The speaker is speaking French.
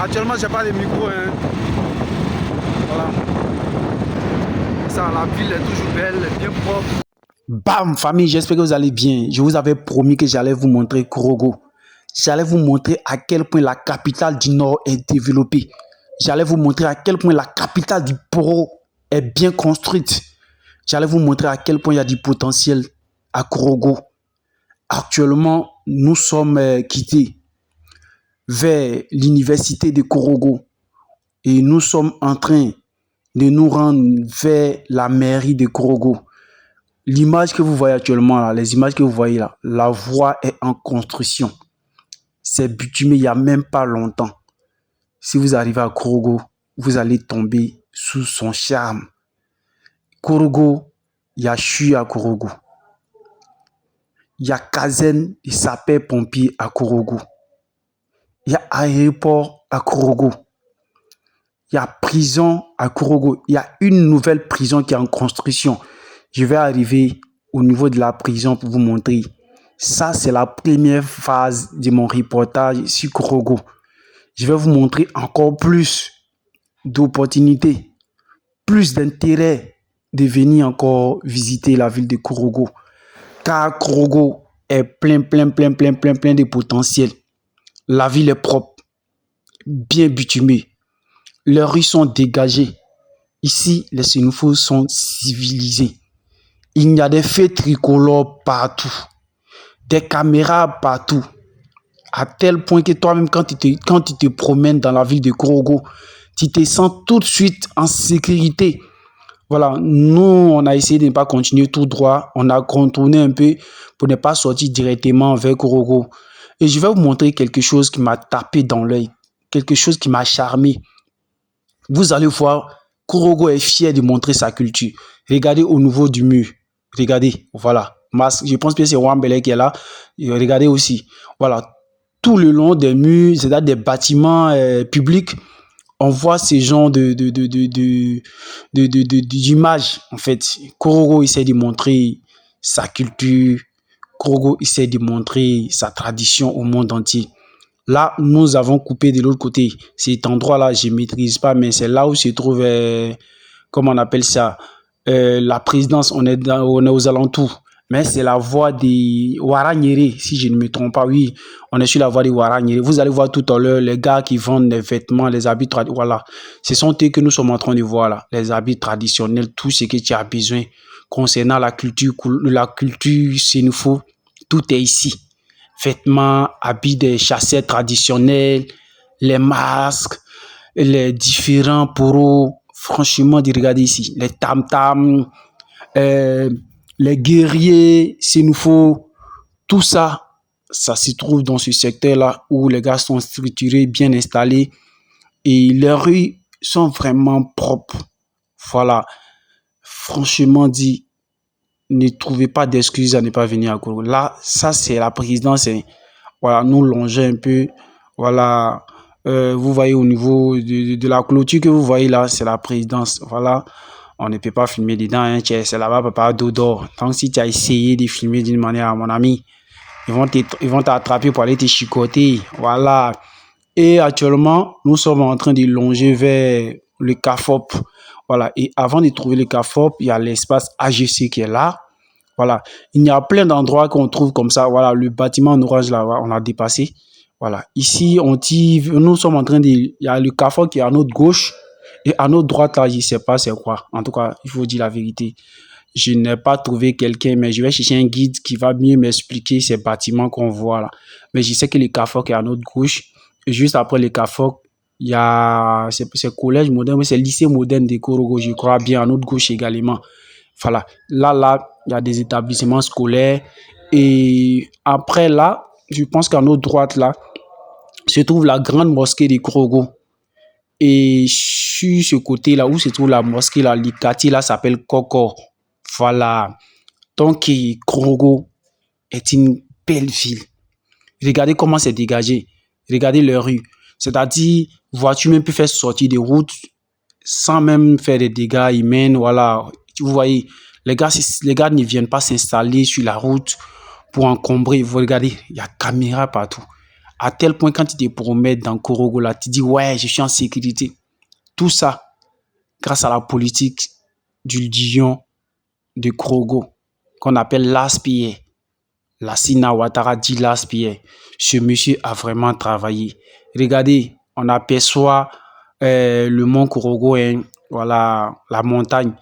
Actuellement, j'ai pas de micro. Hein. Voilà. Ça, la ville est toujours belle, bien propre. Bam, famille, j'espère que vous allez bien. Je vous avais promis que j'allais vous montrer Korogo. J'allais vous montrer à quel point la capitale du Nord est développée. J'allais vous montrer à quel point la capitale du Poro est bien construite. J'allais vous montrer à quel point il y a du potentiel à Korogo. Actuellement, nous sommes quittés vers l'université de Korogo et nous sommes en train de nous rendre vers la mairie de Korogo. L'image que vous voyez actuellement là, les images que vous voyez là, la voie est en construction. C'est bitumé il n'y a même pas longtemps. Si vous arrivez à Korogo, vous allez tomber sous son charme. Korogo, il y a CHU à Korogo. Il y a caserne des sapeurs-pompiers à Korogo. Il y a aéroport à Korogo. Il y a prison à Korogo. Il y a une nouvelle prison qui est en construction. Je vais arriver au niveau de la prison pour vous montrer. Ça, c'est la première phase de mon reportage sur Korogo. Je vais vous montrer encore plus d'opportunités, plus d'intérêt de venir encore visiter la ville de Korogo. Car Korogo est plein de potentiel. La ville est propre, bien bitumée. Les rues sont dégagées. Ici, les Sénoufos sont civilisés. Il y a des feux tricolores partout, des caméras partout, à tel point que toi-même, quand tu te promènes dans la ville de Korogo, tu te sens tout de suite en sécurité. Voilà, nous, on a essayé de ne pas continuer tout droit. On a contourné un peu pour ne pas sortir directement vers Korogo. Et je vais vous montrer quelque chose qui m'a tapé dans l'œil, quelque chose qui m'a charmé. Vous allez voir, Korogo est fier de montrer sa culture. Regardez au niveau du mur. Regardez, voilà. Je pense que c'est Wambele qui est là. Et regardez aussi. Voilà, tout le long des murs, c'est-à-dire des bâtiments publics, on voit ces genres d'images, en fait. Korogo essaie de montrer sa culture. Korogo essaie de montrer sa tradition au monde entier. Là, nous avons coupé de l'autre côté. Cet endroit-là, je ne maîtrise pas, mais c'est là où se trouve, comment on appelle ça, la présidence. On est aux alentours. Mais c'est la voie de Waranyere, si je ne me trompe pas. Oui, on est sur la voie de Waranyere. Vous allez voir tout à l'heure les gars qui vendent les vêtements, les habits traditionnels. Voilà, ce sont eux que nous sommes en train de voir là. Les habits traditionnels, tout ce que tu as besoin concernant la culture sénoufo, tout est ici. Vêtements, habits des chasseurs traditionnels, les masques, les différents poros. Franchement, regardez ici, les tam-tams, les guerriers sénoufo, tout ça, ça se trouve dans ce secteur-là où les gars sont structurés, bien installés et les rues sont vraiment propres. Voilà, franchement dit, ne trouvez pas d'excuses à ne pas venir à Korogo. Là, ça c'est la présidence. Voilà, nous longeons un peu. Voilà, vous voyez au niveau de la clôture que vous voyez là, c'est la présidence. Voilà, on ne peut pas filmer dedans. Hein, c'est là-bas, papa, dos d'or. Donc si tu as essayé de filmer d'une manière, mon ami, ils vont t'attraper pour aller te chicoter. Voilà. Et actuellement, nous sommes en train de longer vers le CAFOP. Voilà. Et avant de trouver le CAFOP, il y a l'espace AGC qui est là. Voilà. Il y a plein d'endroits qu'on trouve comme ça. Voilà. Le bâtiment en orange là, on a dépassé. Voilà. Ici, nous sommes en train de, il y a le CAFOP qui est à notre gauche et à notre droite là, je ne sais pas c'est quoi. En tout cas, il faut dire la vérité. Je n'ai pas trouvé quelqu'un, mais je vais chercher un guide qui va mieux m'expliquer ces bâtiments qu'on voit là. Mais je sais que le CAFOP est à notre gauche. Et juste après le CAFOP, il y a c'est collège moderne, mais c'est lycée moderne de Korogo, je crois bien, à notre gauche également. Voilà. Là, il y a des établissements scolaires. Et après là, je pense qu'à notre droite là, se trouve la grande mosquée de Korogo. Et sur ce côté-là, où se trouve la mosquée, là, le quartier là s'appelle Koko. Voilà. Donc, Korogo est une belle ville. Regardez comment c'est dégagé. Regardez les rues. C'est-à-dire, voiture même peut faire sortir des routes sans même faire des dégâts humains. Voilà. Vous voyez, les gars ne viennent pas s'installer sur la route pour encombrer. Vous regardez, il y a caméra partout. À tel point, quand tu te promènes dans Korogo, là, tu dis, ouais, je suis en sécurité. Tout ça, grâce à la politique du lion de Korogo, qu'on appelle Laspierre. Lassina Ouattara dit Laspierre. Ce monsieur a vraiment travaillé. Regardez, on aperçoit le mont Korogo, hein, voilà, la montagne